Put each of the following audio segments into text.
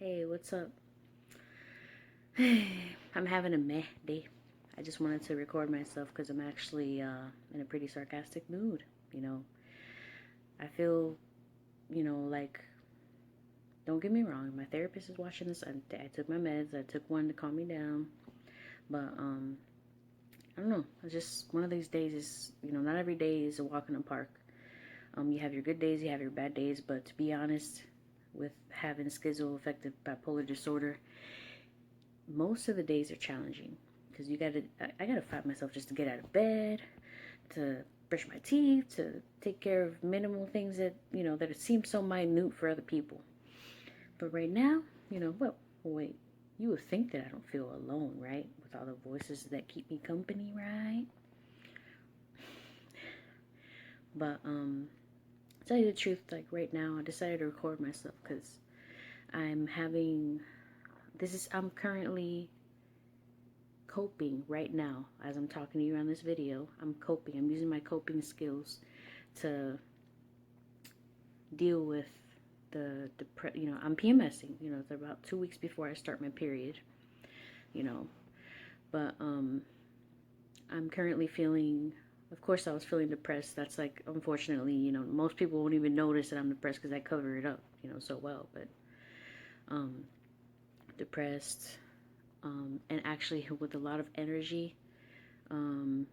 Hey, what's up? I'm having a meh day. I just wanted to record myself because I'm actually in a pretty sarcastic mood. You know, I feel, like, don't get me wrong, my therapist is watching this. I took my meds, I took one to calm me down. But, I don't know. It's just one of these days is, not every day is a walk in the park. You have your good days, you have your bad days. But to be honest, with having schizoaffective bipolar disorder, most of the days are challenging because I gotta fight myself just to get out of bed, to brush my teeth, to take care of minimal things that that seem so minute for other people. But right now, well, wait, you would think that I don't feel alone, right? With all the voices that keep me company, right? But to tell you the truth, like right now, I decided to record myself because I'm having I'm currently coping right now as I'm talking to you on this video. I'm coping. I'm using my coping skills to deal with I'm PMSing. It's about 2 weeks before I start my period. You know, but I'm currently feeling. Of course, I was feeling depressed. That's like, unfortunately, most people won't even notice that I'm depressed because I cover it up, so well. But um, depressed, and actually with a lot of energy. Um,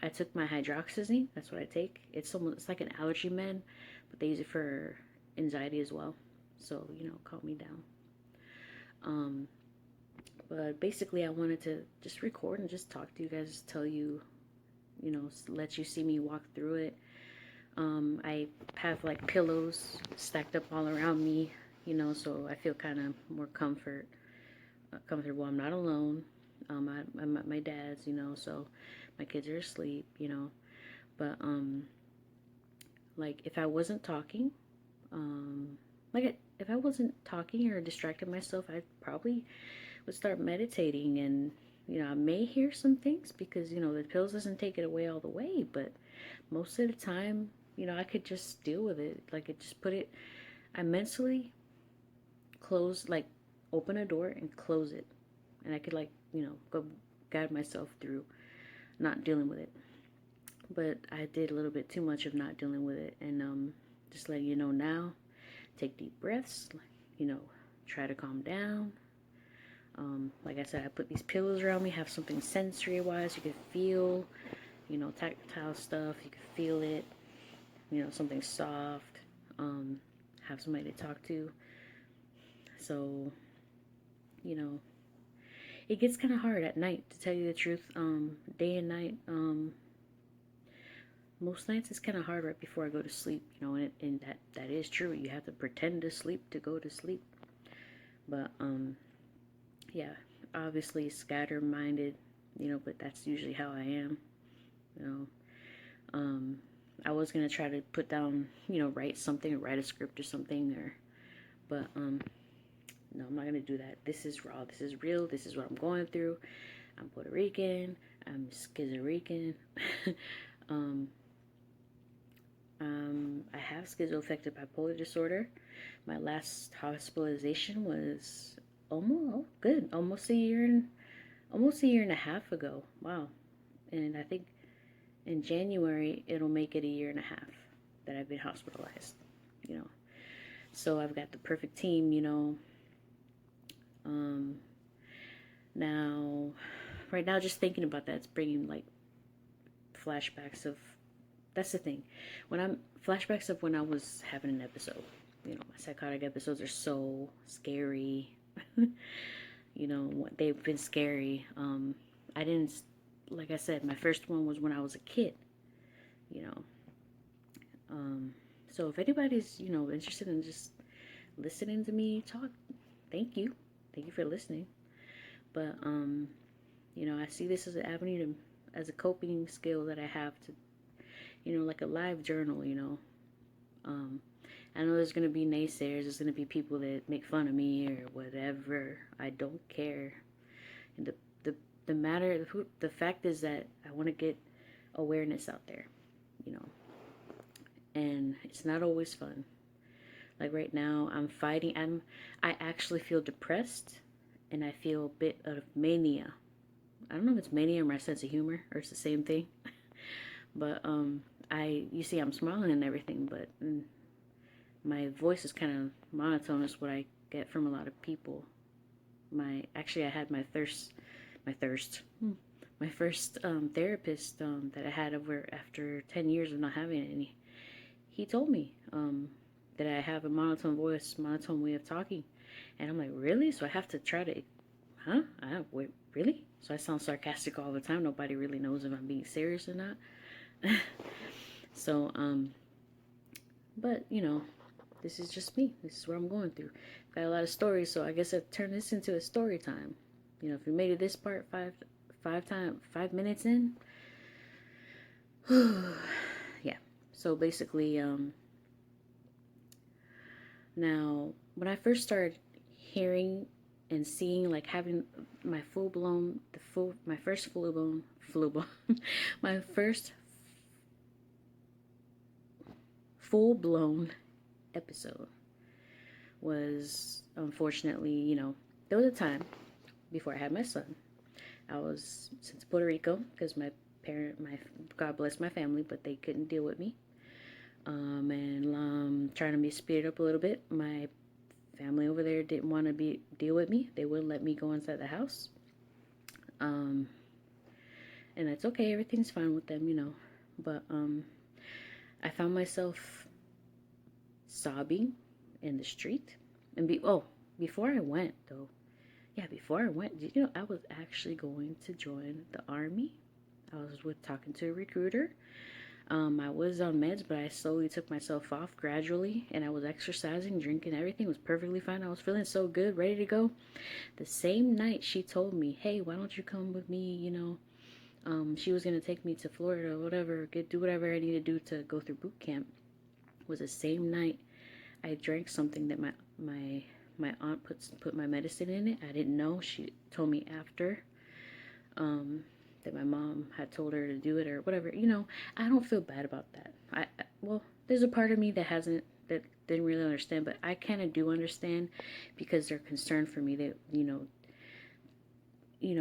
I took my hydroxyzine. That's what I take. It's like an allergy med, but they use it for anxiety as well. So calm me down. Um, but basically, I wanted to just record and just talk to you guys, tell you, let you see me walk through it. I have like pillows stacked up all around me, so I feel kind of more comfortable. I'm not alone. I'm at my dad's, so my kids are asleep, But like if I wasn't talking, um, if I wasn't talking or distracted myself, I probably would start meditating, and I may hear some things because the pills doesn't take it away all the way, but most of the time, I could just deal with it. Like it just put it. I mentally close, like open a door and close it, and I could like go guide myself through not dealing with it. But I did a little bit too much of not dealing with it, and just letting you know now. Take deep breaths, try to calm down. Like I said, I put these pillows around me, have something sensory wise you can feel, tactile stuff, you can feel it, something soft, have somebody to talk to. So, you know, it gets kind of hard at night, to tell you the truth. Day and night, most nights it's kind of hard right before I go to sleep, and that is true. You have to pretend to sleep to go to sleep. But, yeah, obviously scatter-minded, but that's usually how I am, you know. I was gonna try to put down, write something or write a script or something, but no, I'm not gonna do that. This is raw. This is real. This is what I'm going through. I'm Puerto Rican. I'm schizo-rican. um, I have schizoaffective bipolar disorder. My last hospitalization was almost a year and a half ago. Wow. And I think in January it'll make it a year and a half that I've been hospitalized. You know, so I've got the perfect team. Um, Now, right now, just thinking about that, it's bringing like flashbacks of. That's the thing. When I'm flashbacks of when I was having an episode. My psychotic episodes are so scary. They've been scary. I didn't, like I said, my first one was when I was a kid. You know, so if anybody's interested in just listening to me talk, thank you, thank you for listening. But I see this as an avenue to, as a coping skill that I have to, like a live journal. I know there's gonna be naysayers. There's gonna be people that make fun of me or whatever. I don't care. And the matter, the fact is that I want to get awareness out there, you know. And it's not always fun. Like right now, I'm fighting. I actually feel depressed, and I feel a bit of mania. I don't know if it's mania or my sense of humor, or it's the same thing. But you see, I'm smiling and everything, but my voice is kind of monotonous. What I get from a lot of people. Actually, I had my thirst, my first therapist that I had over after 10 years of not having any. He told me that I have a monotone voice, monotone way of talking, and I'm like, really? So I have to try to, huh? Wait, really? So I sound sarcastic all the time. Nobody really knows if I'm being serious or not. So but this is just me. This is what I'm going through. Got a lot of stories, so I guess I've turned this into a story time. If you made it this part 5 minutes in, yeah. So basically, now when I first started hearing and seeing, like having my my first my first full blown episode was, unfortunately, there was a time before I had my son. I was sent to Puerto Rico because God bless my family, but they couldn't deal with me. And trying to be speeded up a little bit. My family over there didn't want to deal with me. They wouldn't let me go inside the house. And it's okay. Everything's fine with them. But I found myself sobbing in the street. And before I went, though, did you know I was actually going to join the army? I was talking to a recruiter. I was on meds, but I slowly took myself off gradually, and I was exercising, drinking, everything was perfectly fine. I was feeling so good, ready to go. The same night she told me, hey, why don't you come with me, she was going to take me to Florida or whatever, do whatever I need to do to go through boot camp. It was the same night I drank something that my aunt put my medicine in it. I didn't know. She told me after. That my mom had told her to do it or whatever. I don't feel bad about that. Well, there's a part of me that didn't really understand, but I kind of do understand because they're concerned for me. That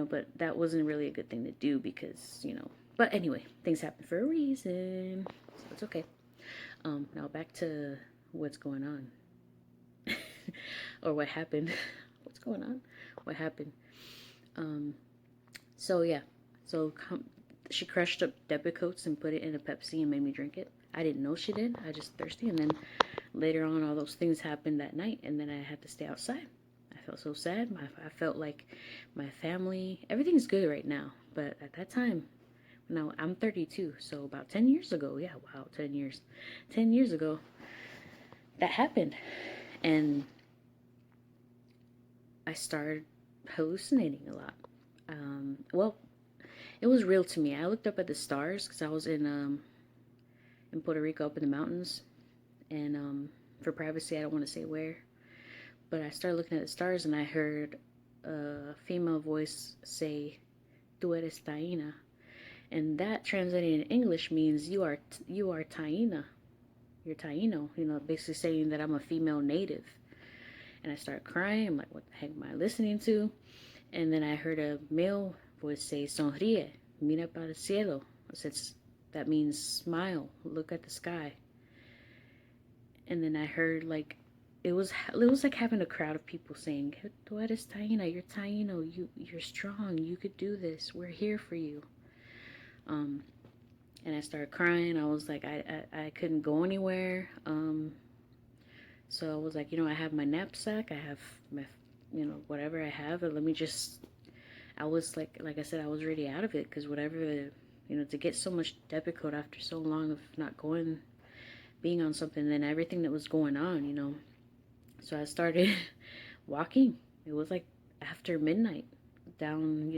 but that wasn't really a good thing to do because But anyway, things happen for a reason, so it's okay. Now back to what's going on, or what happened. What's going on? What happened? So yeah. So she crushed up Depakotes and put it in a Pepsi and made me drink it. I didn't know she did. I just thirsty. And then later on, all those things happened that night. And then I had to stay outside. I felt so sad. I felt like my family, everything's good right now. But at that time, now I'm 32. So about 10 years ago. Yeah, wow, 10 years. 10 years ago, that happened. And I started hallucinating a lot. Well, it was real to me. I looked up at the stars because I was in Puerto Rico, up in the mountains, and for privacy, I don't want to say where. But I started looking at the stars, and I heard a female voice say, "Tu eres Taína," and that translated in English means you are Taína. You're Taíno. Basically saying that I'm a female native. And I started crying. I'm like, what the heck am I listening to? And then I heard a male voice say, "Sonríe, mira para el cielo." I said, that means smile, look at the sky. And then I heard it was like having a crowd of people saying, "Tu eres Taína, you're Taíno, you're strong, you could do this, we're here for you." And I started crying. I was like, I couldn't go anywhere. So I was like, I have my knapsack, I have my, whatever I have, and I was like I said, I was already out of it, because whatever, to get so much Depakote after so long of not being on something, then everything that was going on, So I started walking. It was like after midnight down,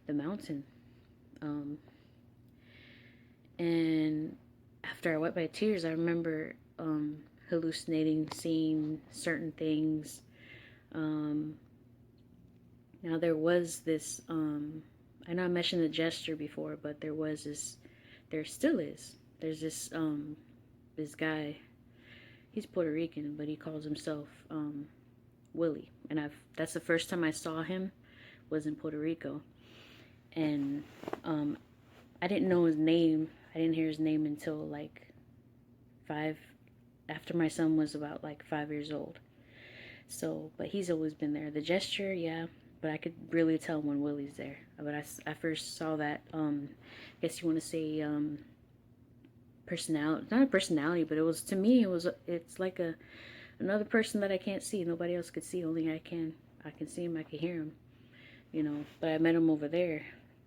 the mountain. And after I wiped my tears, I remember hallucinating, seeing certain things. Now there was this, I know I mentioned the gesture before, but there still is. There's this guy, he's Puerto Rican, but he calls himself Willie. And that's the first time I saw him was in Puerto Rico. And I didn't know his name. I didn't hear his name until like after my son was about like 5 years old. So, but he's always been there. The gesture, yeah, but I could really tell when Willie's there. But I first saw that, I guess you want to say, personality, not a personality, but it was, to me, it's like another person that I can't see. Nobody else could see, only I can. I can see him, I can hear him, you know. But I met him over there.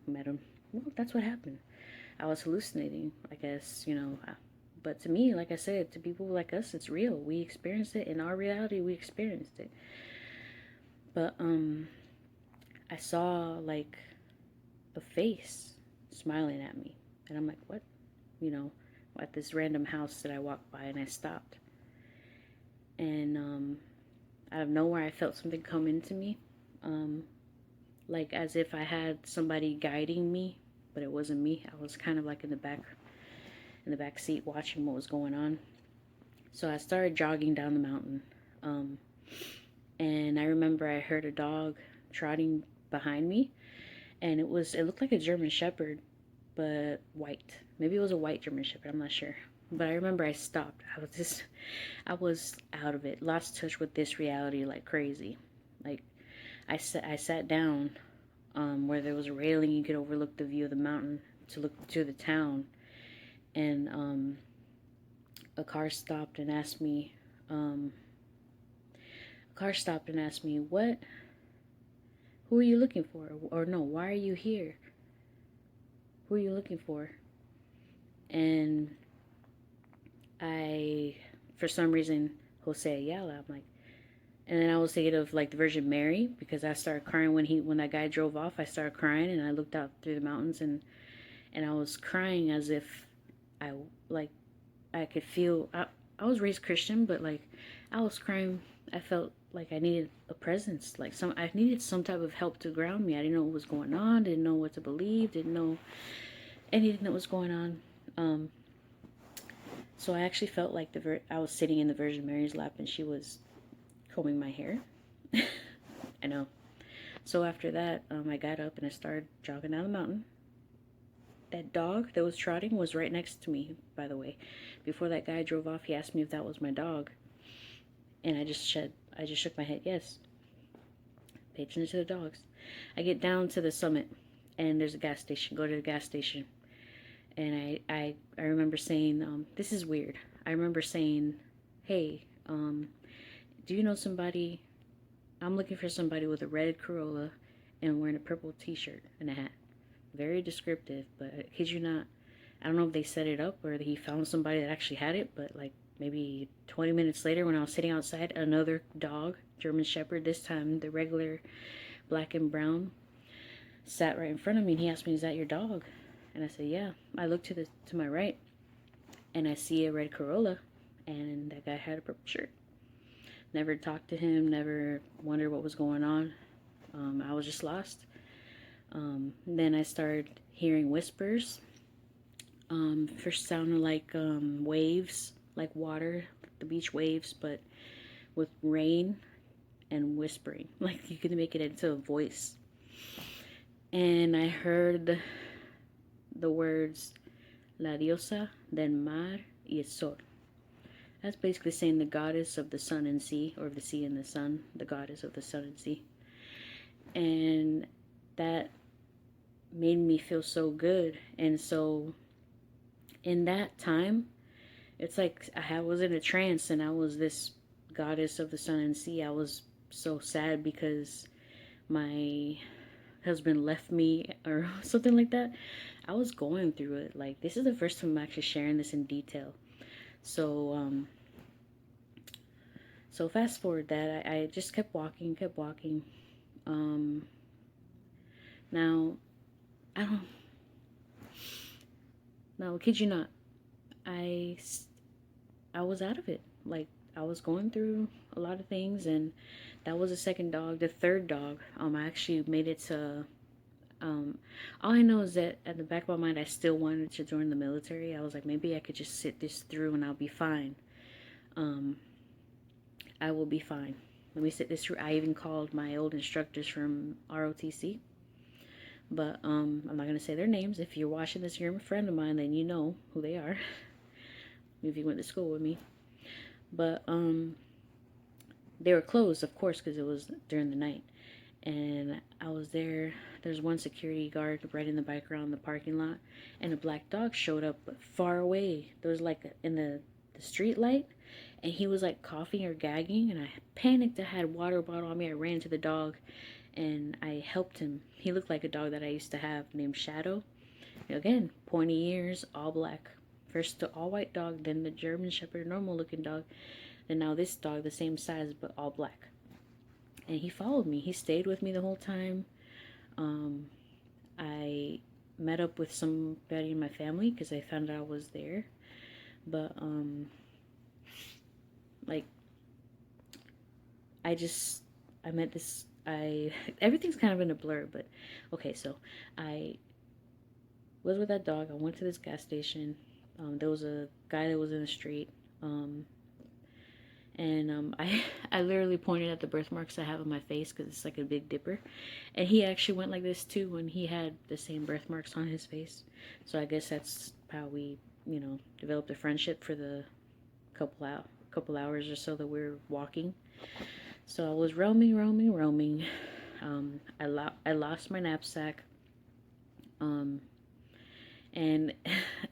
Met him. Well, that's what happened. I was hallucinating, I guess, you know. But to me, like I said, to people like us, it's real. We experienced it. In our reality, we experienced it. But I saw like a face smiling at me, and I'm like, what? You know, at this random house that I walked by, and I stopped. And out of nowhere, I felt something come into me, like as if I had somebody guiding me, but it wasn't me. I was kind of like in the back seat watching what was going on. So I started jogging down the mountain, and I remember I heard a dog trotting behind me, and it looked like a German Shepherd, but white. Maybe it was a white German Shepherd, I'm not sure. But I remember I stopped. I was out of it, lost touch with this reality like crazy. Like I sat down where there was a railing, you could overlook the view of the mountain to look to the town, and a car stopped and asked me, what? Who are you looking for? Or no, why are you here? Who are you looking for? And for some reason, Jose Ayala, I'm like, and then I was thinking of like the Virgin Mary, because I started crying when that guy drove off. I started crying, and I looked out through the mountains, and I was crying as if I could feel. I was raised Christian, but like I was crying. I felt like I needed a presence, like I needed some type of help to ground me. I didn't know what was going on, didn't know what to believe, didn't know anything that was going on. So I actually felt like I was sitting in the Virgin Mary's lap, and she was combing my hair. I know. So after that, I got up and I started jogging down the mountain. That dog that was trotting was right next to me, by the way. Before that guy drove off, he asked me if that was my dog, and I just shook my head, yes. Pay attention to the dogs. I get down to the summit, and there's a gas station. Go to the gas station, and I remember saying, this is weird. I remember saying, hey, do you know somebody? I'm looking for somebody with a red Corolla and wearing a purple t-shirt and a hat. Very descriptive, but I kid you not, I don't know if they set it up or he found somebody that actually had it, but like maybe 20 minutes later, when I was sitting outside, another dog, German Shepherd, this time the regular black and brown, sat right in front of me, and he asked me, is that your dog? And I said, yeah. I looked to my right, and I see a red Corolla, and that guy had a purple shirt. Never talked to him, never wondered what was going on. I was just lost. Then I started hearing whispers. First sounded like waves, like water, like the beach waves, but with rain and whispering. Like you could make it into a voice. And I heard the words La diosa del mar y el sol. That's basically saying the goddess of the sun and sea, or of the sea and the sun, the goddess of the sun and sea. And that made me feel so good. And so in that time, it's like I was in a trance, and I was this goddess of the sun and sea. I was so sad because my husband left me or something like that. I was going through it. Like, this is the first time I'm actually sharing this in detail. So fast forward that, I just kept walking. Now, kid you not, I was out of it. Like, I was going through a lot of things, and that was the second dog. The third dog, I actually made it to, all I know is that at the back of my mind, I still wanted to join the military. I was like, maybe I could just sit this through and I'll be fine. um, I will be fine. Let me sit this through. I even called my old instructors from ROTC, but I'm not gonna say their names. If you're watching this, you're a friend of mine, then you know who they are. If you went to school with me, but they were closed, of course, because it was during the night. And I was there. There's one security guard riding the bike around the parking lot, and a black dog showed up far away. There was like in the street light, and he was like coughing or gagging, and I panicked. I had a water bottle on me. I ran to the dog, and I helped him. He looked like a dog that I used to have named Shadow. Again, pointy ears, all black. First the all white dog, then the German Shepherd, normal looking dog, and now this dog, the same size but all black. And he followed me. He stayed with me the whole time. I met up with somebody in my family because I found out I was there. But like I met this. Everything's kind of in a blur. But okay, so I was with that dog. I went to this gas station. There was a guy that was in the street. I literally pointed at the birthmarks I have on my face because it's like a Big Dipper. And he actually went like this too when he had the same birthmarks on his face. So I guess that's how we, developed a friendship for the couple hours or so that we were walking. So I was roaming. I lost my knapsack. And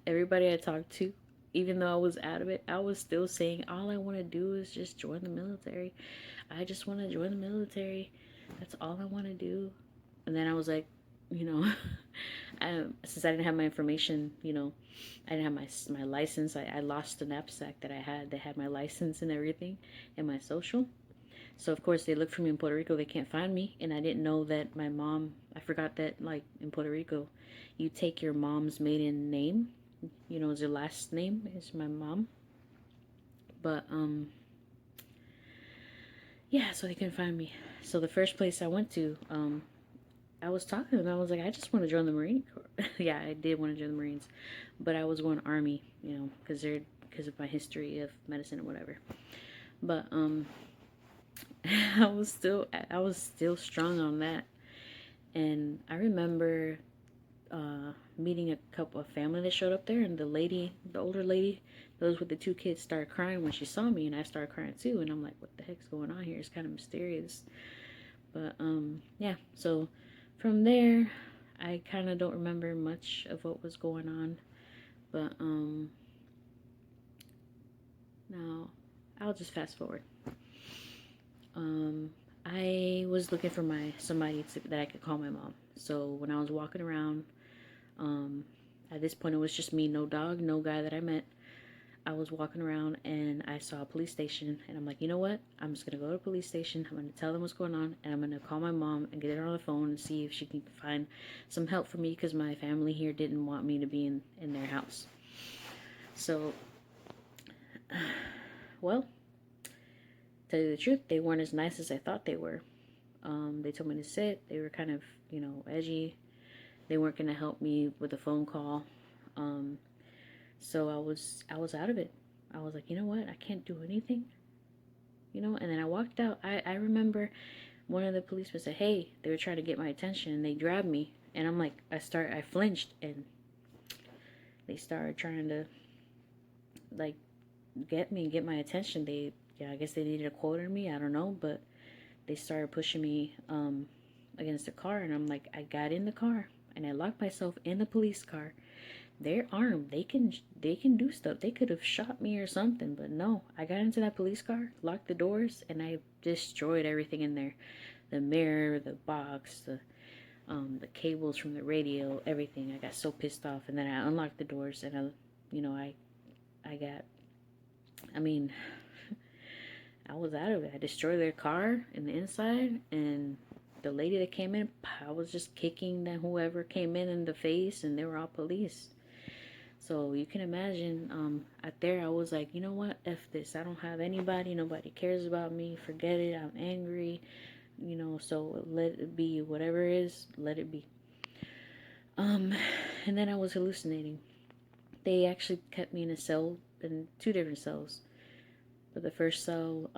everybody I talked to, even though I was out of it, I was still saying, all I want to do is just join the military. I just want to join the military. That's all I want to do. And then I was like, since I didn't have my information, I didn't have my license. I lost the knapsack that I had. They had my license and everything and my social. So, of course, they look for me in Puerto Rico. They can't find me. And I didn't know that my mom, I forgot that, like, in Puerto Rico, you take your mom's maiden name. As your last name is my mom. But, yeah, so they couldn't find me. So the first place I went to, I was talking to them. I was like, I just want to join the Marine Corps. Yeah, I did want to join the Marines. But I was going Army, because of my history of medicine or whatever. But, I was still strong on that. And I remember meeting a couple of family that showed up there, and the older lady, those with the two kids, started crying when she saw me, and I started crying too. And I'm like, what the heck's going on here? It's kind of mysterious. But yeah, so from there I kind of don't remember much of what was going on. But now I'll just fast forward. I was looking for somebody that I could call my mom. So when I was walking around, at this point it was just me, no dog, no guy that I met. I was walking around and I saw a police station, and I'm like, you know what? I'm just gonna go to the police station. I'm gonna tell them what's going on, and I'm gonna call my mom and get her on the phone and see if she can find some help for me, because my family here didn't want me to be in their house. So, well, tell you the truth, they weren't as nice as I thought they were. They told me to sit. They were kind of, edgy. They weren't going to help me with a phone call. So I was out of it. I was like, you know what? I can't do anything. And then I walked out. I remember one of the policemen said, hey, they were trying to get my attention, and they grabbed me. And I'm like, I flinched, and they started trying to, like, get my attention. I guess they needed a quote on me. I don't know, but they started pushing me against the car, and I'm like, I got in the car, and I locked myself in the police car. They're armed. They can do stuff. They could have shot me or something, but no. I got into that police car, locked the doors, and I destroyed everything in there. The mirror, the box, the cables from the radio, everything. I got so pissed off, and then I unlocked the doors, and I was out of it. I destroyed their car in the inside, and the lady that came in, I was just kicking whoever came in the face, and they were all police. So you can imagine, out there I was like, you know what, F this. I don't have anybody. Nobody cares about me. Forget it. I'm angry. So let it be. Whatever it is, let it be. And then I was hallucinating. They actually kept me in a cell, in two different cells. But the first cell,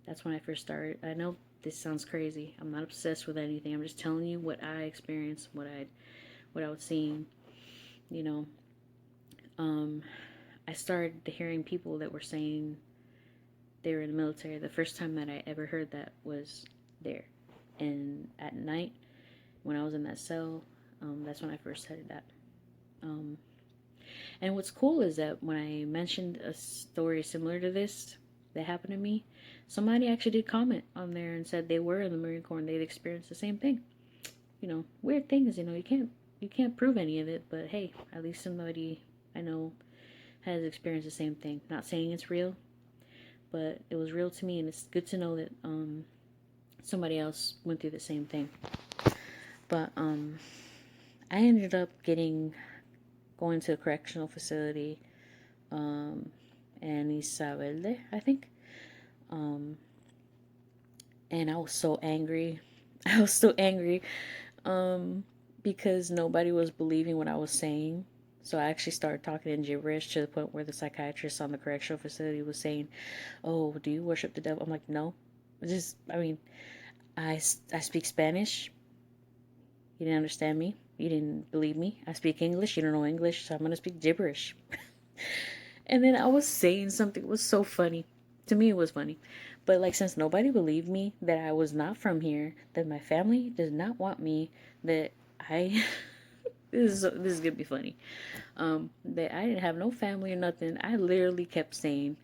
that's when I first started. I know this sounds crazy. I'm not obsessed with anything. I'm just telling you what I experienced, what I was seeing. You know, I started hearing people that were saying they were in the military. The first time that I ever heard that was there, and at night when I was in that cell, that's when I first heard that. Um, and what's cool is that when I mentioned a story similar to this that happened to me, somebody actually did comment on there and said they were in the Marine Corps and they'd experienced the same thing. You know, weird things. You know, you can't prove any of it, but hey, at least somebody I know has experienced the same thing. Not saying it's real, but it was real to me, and it's good to know that somebody else went through the same thing. But I ended up going to a correctional facility in Isabel, I think. And I was so angry. I was so angry because nobody was believing what I was saying. So I actually started talking in gibberish to the point where the psychiatrist on the correctional facility was saying, "Oh, do you worship the devil?" I'm like, "No." I speak Spanish. You didn't understand me. You didn't believe me. I speak English. You don't know English, so I'm going to speak gibberish. And then I was saying something. It was so funny. To me, it was funny. But, like, since nobody believed me that I was not from here, that my family does not want me, that I... this is going to be funny. That I didn't have no family or nothing. I literally kept saying,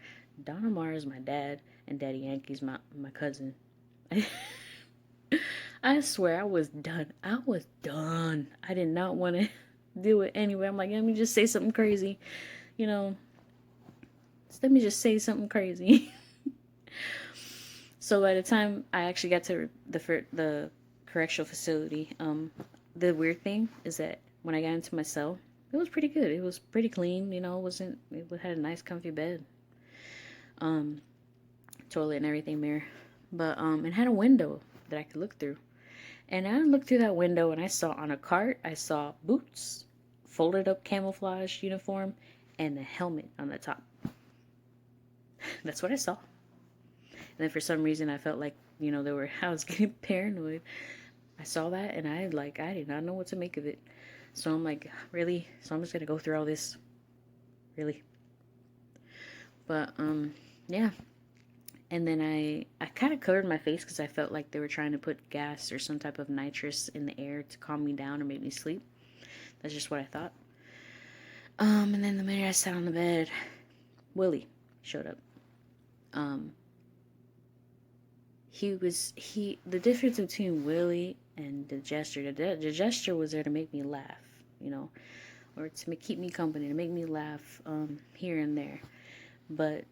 Don Omar is my dad, and Daddy Yankee's my cousin. I swear I was done. I was done. I did not want to do it anyway. I'm like, let me just say something crazy. You know, let me just say something crazy. So by the time I actually got to the correctional facility, the weird thing is that when I got into my cell, it was pretty good. It was pretty clean. You know, it had a nice comfy bed, toilet and everything, mirror, but it had a window that I could look through. And I looked through that window and I saw on a cart, I saw boots, folded up camouflage uniform, and a helmet on the top. That's what I saw. And then for some reason I felt like, you know, I was getting paranoid. I saw that and I did not know what to make of it. So I'm like, really? So I'm just gonna go through all this? Really? But yeah. And then I kind of covered my face because I felt like they were trying to put gas or some type of nitrous in the air to calm me down or make me sleep. That's just what I thought. And then the minute I sat on the bed, Willie showed up. The difference between Willie and the gesture was there to make me laugh, you know, or to keep me company, to make me laugh here and there. But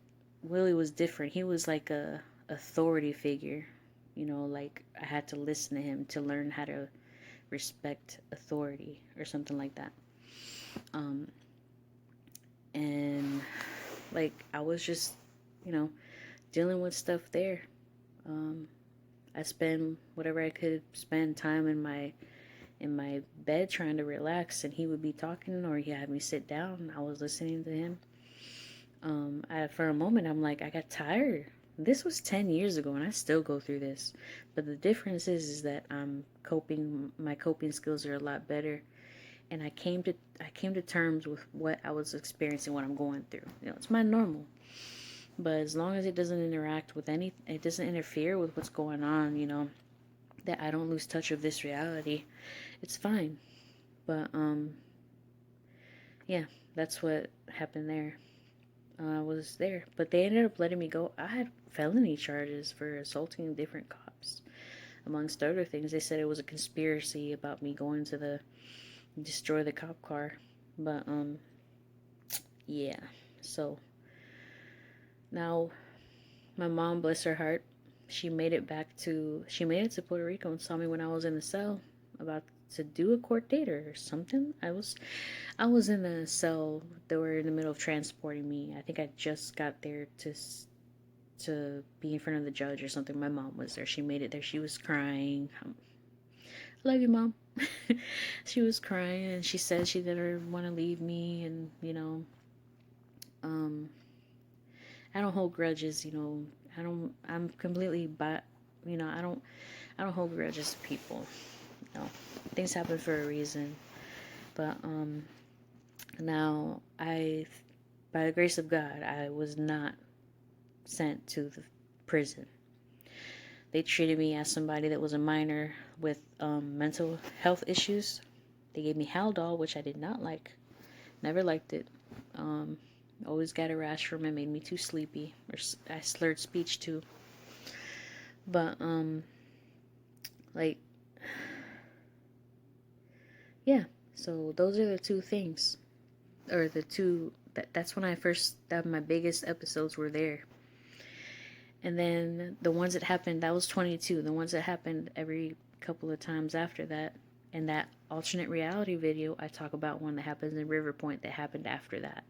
Willie was different. He was like a authority figure, you know, like I had to listen to him to learn how to respect authority or something like that. And like I was just, you know, dealing with stuff there. I spend whatever I could spend time in my bed trying to relax, and he would be talking or he had me sit down. I was listening to him. For a moment, I'm like, I got tired. This was 10 years ago, and I still go through this. But the difference is that my coping skills are a lot better. And I came to terms with what I was experiencing, what I'm going through. You know, it's my normal. But as long as it doesn't it doesn't interfere with what's going on, you know, that I don't lose touch of this reality, it's fine. But, yeah, that's what happened there. I was there, but they ended up letting me go. I had felony charges for assaulting different cops, amongst other things. They said it was a conspiracy about me going to destroy the cop car, but yeah. So now, my mom, bless her heart, she made it to Puerto Rico and saw me when I was in the cell, about to do a court date or something. I was in a cell. They were in the middle of transporting me. I think I just got there to be in front of the judge or something. My mom was there. She made it there. She was crying. I love you, Mom. She was crying and she said she didn't want to leave me, and you know, I don't hold grudges, you know. I'm completely you know, I don't hold grudges to people. You know, things happen for a reason. But now by the grace of God, I was not sent to the prison. They treated me as somebody that was a minor with mental health issues. They gave me Haldol, which I did not like. Never liked it. Um, Always got a rash from it. Made me too sleepy. Or I slurred speech too. But like, yeah. So those are the two things, or the two. That's when I first. That my biggest episodes were there. And then the ones that happened, that was 22. The ones that happened every couple of times after that. In that alternate reality video, I talk about one that happens in River Point that happened after that.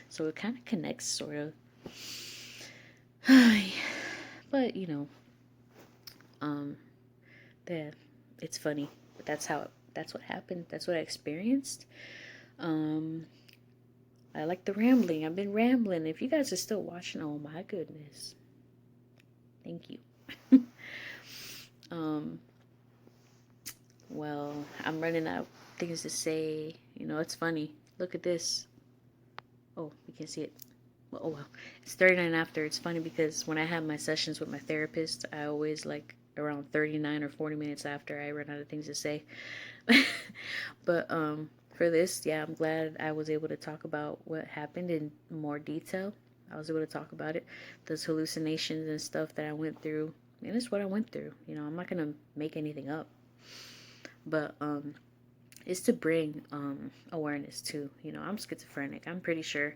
So it kind of connects, sort of. But, you know, yeah, it's funny. But that's what happened. That's what I experienced. I like the rambling. I've been rambling. If you guys are still watching, oh my goodness. Thank you. Well, I'm running out of things to say. You know, it's funny. Look at this. Oh, you can't see it. Well, oh well. It's 39 after. It's funny because when I have my sessions with my therapist, I always like around 39 or 40 minutes after I run out of things to say. But for this, yeah, I'm glad I was able to talk about what happened in more detail. I was able to talk about it, those hallucinations and stuff that I went through. And it's what I went through. You know, I'm not gonna make anything up. But it's to bring awareness to, you know, I'm schizophrenic. I'm pretty sure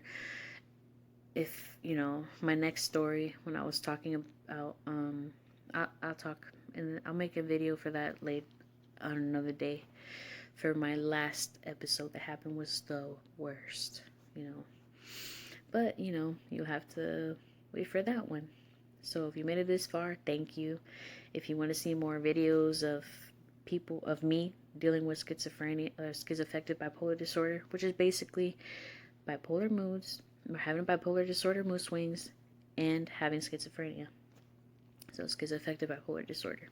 if, you know, my next story when I was talking about I'll talk and I'll make a video for that late on another day. For my last episode that happened was the worst, you know. But, you know, you have to wait for that one. So if you made it this far, thank you. If you want to see more videos of people, of me dealing with schizophrenia, schizoaffective bipolar disorder, which is basically bipolar moods, or having bipolar disorder mood swings, and having schizophrenia. So schizoaffective bipolar disorder.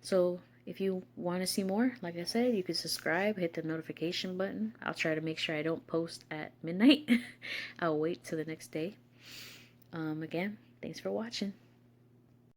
So if you want to see more, like I said, you can subscribe, hit the notification button. I'll try to make sure I don't post at midnight. I'll wait till the next day. Again, thanks for watching.